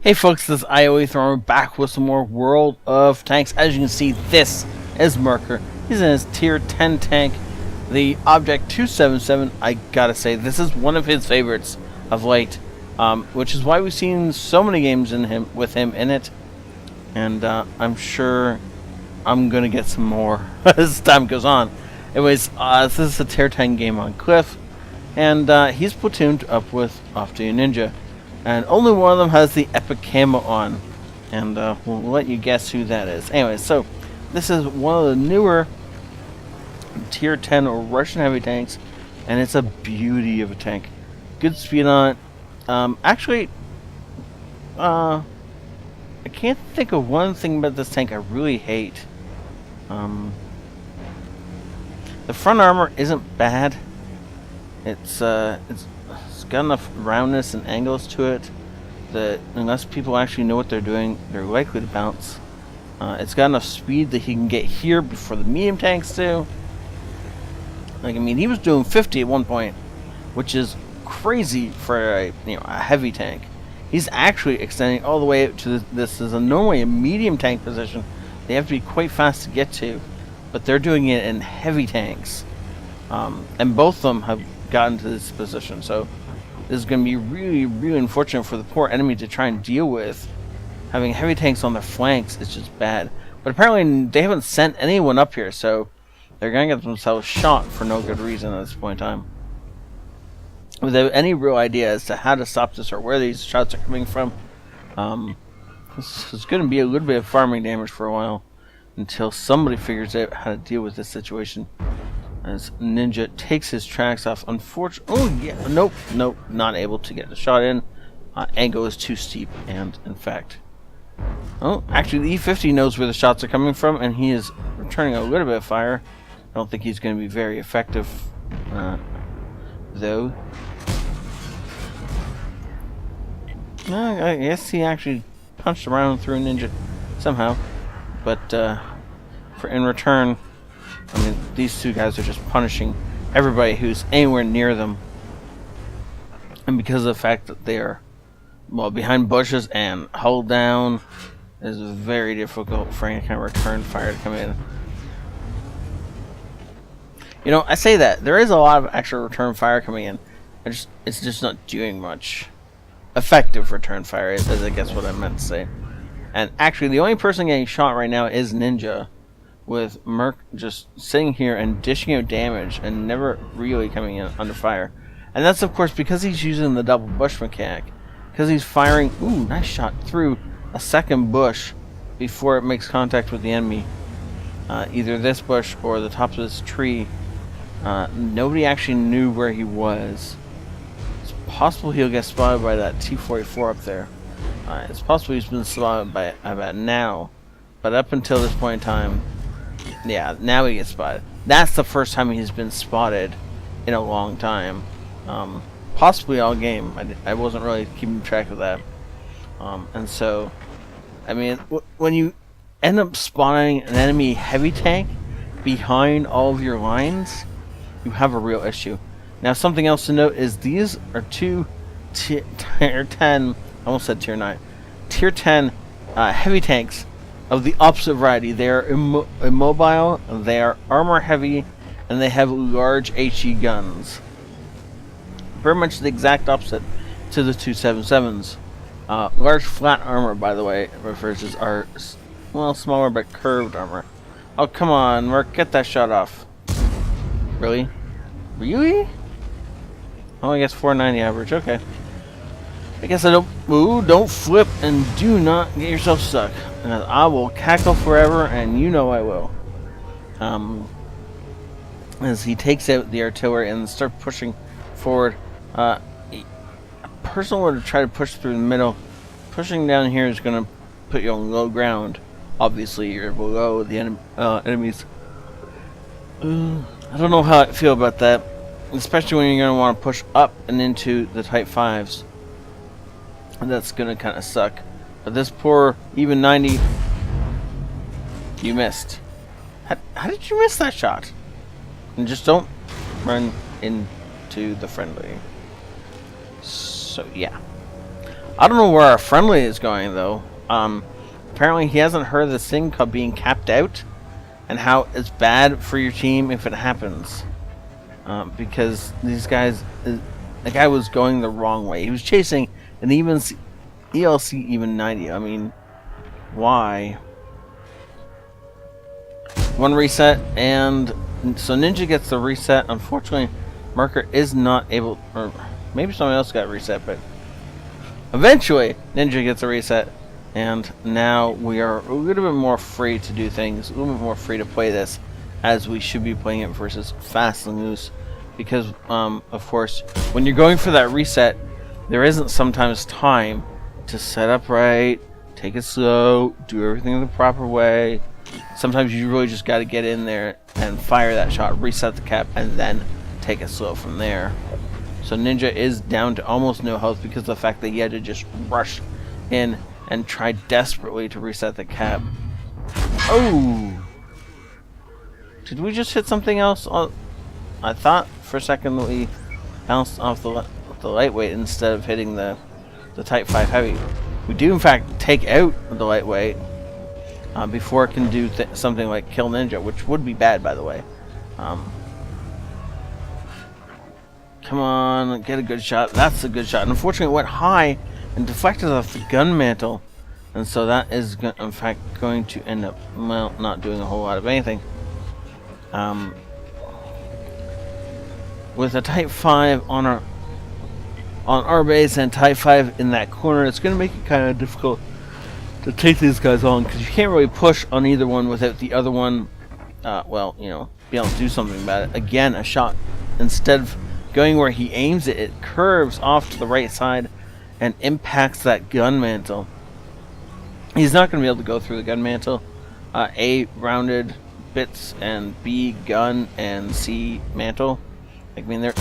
Hey folks, this is ioEther back with some more World of Tanks. As you can see, this is Merker. He's in his tier 10 tank, the Object 277. I gotta say, this is one of his favorites of late, which is why we've seen so many games with him in it. And I'm sure I'm gonna get some more as time goes on. Anyways, this is a tier 10 game on Cliff, and he's platooned up with Off-Duty Ninja. And only one of them has the epic camo on. And we'll let you guess who that is. Anyway, so this is one of the newer tier 10 Russian heavy tanks. And it's a beauty of a tank. Good speed on it. Actually, I can't think of one thing about this tank I really hate. The front armor isn't bad. It's got enough roundness and angles to it that unless people actually know what they're doing, they're likely to bounce. It's got enough speed that he can get here before the medium tanks do. Like, I mean, he was doing 50 at one point, which is crazy for a heavy tank. He's actually extending all the way up to this is normally a medium tank position. They have to be quite fast to get to, but they're doing it in heavy tanks, and both of them have gotten to this position. So this is going to be really, really unfortunate for the poor enemy to try and deal with. Having heavy tanks on their flanks is just bad. But apparently they haven't sent anyone up here, so they're going to get themselves shot for no good reason at this point in time. Without any real idea as to how to stop this or where these shots are coming from. This is going to be a little bit of farming damage for a while until somebody figures out how to deal with this situation. As Ninja takes his tracks off, unfortunately, oh yeah, nope, not able to get the shot in. Angle is too steep, and in fact, oh, actually the E50 knows where the shots are coming from, and he is returning a little bit of fire. I don't think he's going to be very effective, though. I guess he actually punched around through Ninja somehow, but in return, I mean, these two guys are just punishing everybody who's anywhere near them. And because of the fact that they are, well, behind bushes and hull down, it's very difficult for any kind of return fire to come in. You know, I say that. There is a lot of actual return fire coming in. It's just not doing much. Effective return fire is, I guess what I meant to say. And actually, the only person getting shot right now is Ninja, with Merc just sitting here and dishing out damage and never really coming in under fire. And that's of course because he's using the double bush mechanic. Because he's firing, ooh, nice shot, through a second bush before it makes contact with the enemy. Either this bush or the top of this tree. Nobody actually knew where he was. It's possible he'll get spotted by that T-44 up there. It's possible he's been spotted by about now. But up until this point in time, yeah, now he gets spotted. That's the first time he's been spotted in a long time. Possibly all game. I wasn't really keeping track of that. And so, I mean, when you end up spotting an enemy heavy tank behind all of your lines, you have a real issue. Now, something else to note is these are two tier 10, I almost said tier 9, tier 10 heavy tanks of the opposite variety. They are immobile, they are armor heavy, and they have large HE guns. Very much the exact opposite to the 277s. Large flat armor, by the way, refers to our, well, smaller but curved armor. Oh, come on, Merc, get that shot off. Really? Really? Oh, I guess 490 average, okay. I guess don't flip and do not get yourself stuck. I will cackle forever, and you know I will. As he takes out the artillery and starts pushing forward, a person were to try to push through the middle. Pushing down here is going to put you on low ground. Obviously, you're below the enemies. I don't know how I feel about that, especially when you're going to want to push up and into the Type 5s. That's going to kind of suck. But this poor even 90, you missed. How did you miss that shot? And just don't run into the friendly. So yeah. I don't know where our friendly is going though. Apparently he hasn't heard this thing called being capped out, and how it's bad for your team if it happens. Because these guys, the guy was going the wrong way. He was chasing an ELC even 90. I mean, why? One reset, and so Ninja gets the reset. Unfortunately, Marker is not able, or maybe someone else got reset, but eventually Ninja gets a reset, and now we are a little bit more free to do things, a little bit more free to play this, as we should be playing it versus fast and loose. Because, of course, when you're going for that reset, there isn't sometimes time to set up right, take it slow, do everything the proper way. Sometimes you really just got to get in there and fire that shot, reset the cap, and then take it slow from there. So Ninja is down to almost no health because of the fact that he had to just rush in and try desperately to reset the cap. Oh! Did we just hit something else? I thought for a second that we bounced off the lightweight instead of hitting the Type 5 heavy. We do in fact take out the lightweight before it can do something like kill Ninja, which would be bad, by the way. Come on, get a good shot. That's a good shot. And unfortunately it went high and deflected off the gun mantle, and so that is in fact going to end up, well, not doing a whole lot of anything. With a Type 5 on our base and Type 5 in that corner, it's going to make it kind of difficult to take these guys on, because you can't really push on either one without the other one, well, you know, be able to do something about it. Again, a shot, instead of going where he aims it, it curves off to the right side and impacts that gun mantle. He's not going to be able to go through the gun mantle. A, rounded bits, and B, gun, and C, mantle. I mean, they're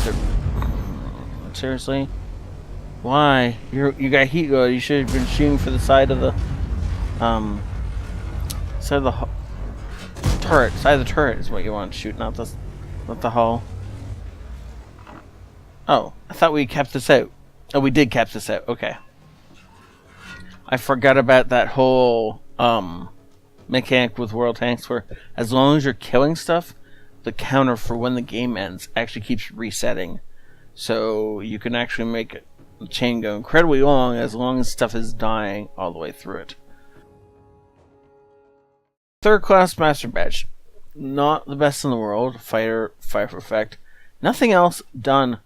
seriously? Why? You got heat load. You should have been shooting for the side of the turret. Side of the turret is what you want to shoot, not the hull. Oh, I thought we kept this out. Oh, we did cap this out. Okay. I forgot about that whole mechanic with World Tanks, where as long as you're killing stuff, the counter for when the game ends actually keeps resetting. So you can actually make the chain go incredibly long as stuff is dying all the way through it. Third class master badge. Not the best in the world. Fighter for effect. Nothing else done.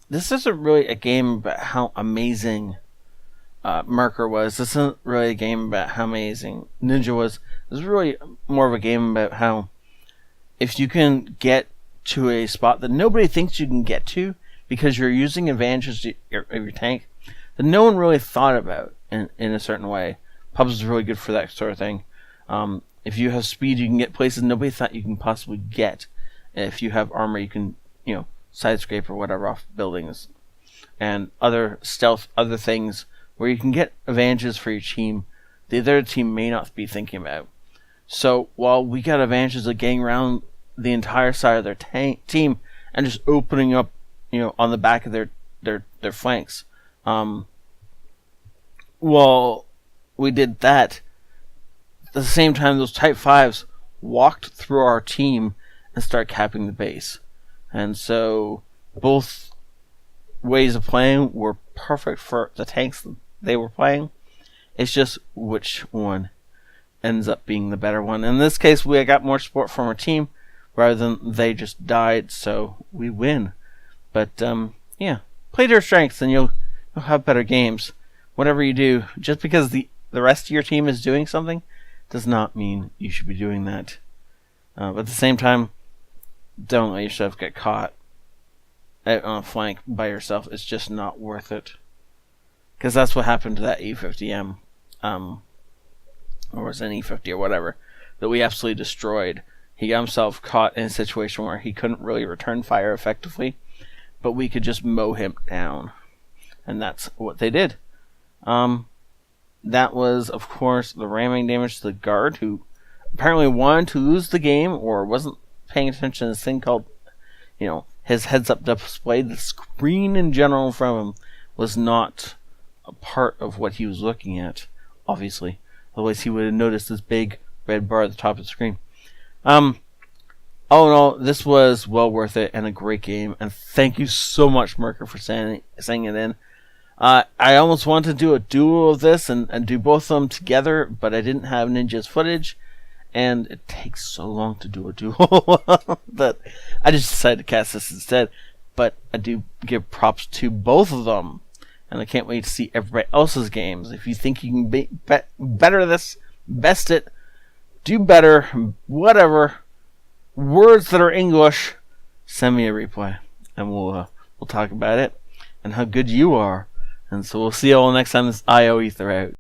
This isn't really a game about how amazing Marker was. This isn't really a game about how amazing Ninja was. This is really more of a game about how if you can get to a spot that nobody thinks you can get to because you're using advantages of your tank that no one really thought about in a certain way. Pubs is really good for that sort of thing. If you have speed, you can get places nobody thought you can possibly get. If you have armor, you can, you know, side scrape or whatever off buildings, and other stealth, other things where you can get advantages for your team the other team may not be thinking about. So while we got advantages of getting around the entire side of their team and just opening up, you know, on the back of their flanks, while we did that, at the same time those Type 5s walked through our team and started capping the base. And so both ways of playing were perfect for the tanks they were playing. It's just which one ends up being the better one. In this case, we got more support from our team rather than they just died, so we win. But yeah, play to your strengths and you'll have better games. Whatever you do, just because the rest of your team is doing something does not mean you should be doing that. But at the same time, don't let yourself get caught out on a flank by yourself. It's just not worth it. Because that's what happened to that E50M. Or was it an E50 or whatever, that we absolutely destroyed. He got himself caught in a situation where he couldn't really return fire effectively, but we could just mow him down. And that's what they did. That was, of course, the ramming damage to the guard, who apparently wanted to lose the game or wasn't paying attention to this thing called, you know, his heads-up display. The screen in general in front of him was not a part of what he was looking at, obviously. Otherwise, he would have noticed this big red bar at the top of the screen. Oh no, this was well worth it and a great game. And thank you so much, Merker, for sending it in. I almost wanted to do a duo of this and do both of them together, but I didn't have Ninja's footage, and it takes so long to do a duo that I just decided to cast this instead. But I do give props to both of them, and I can't wait to see everybody else's games. If you think you can better this, best it, do better, whatever, words that are English, send me a replay, and we'll talk about it and how good you are. And so we'll see you all next time. This ioEther out.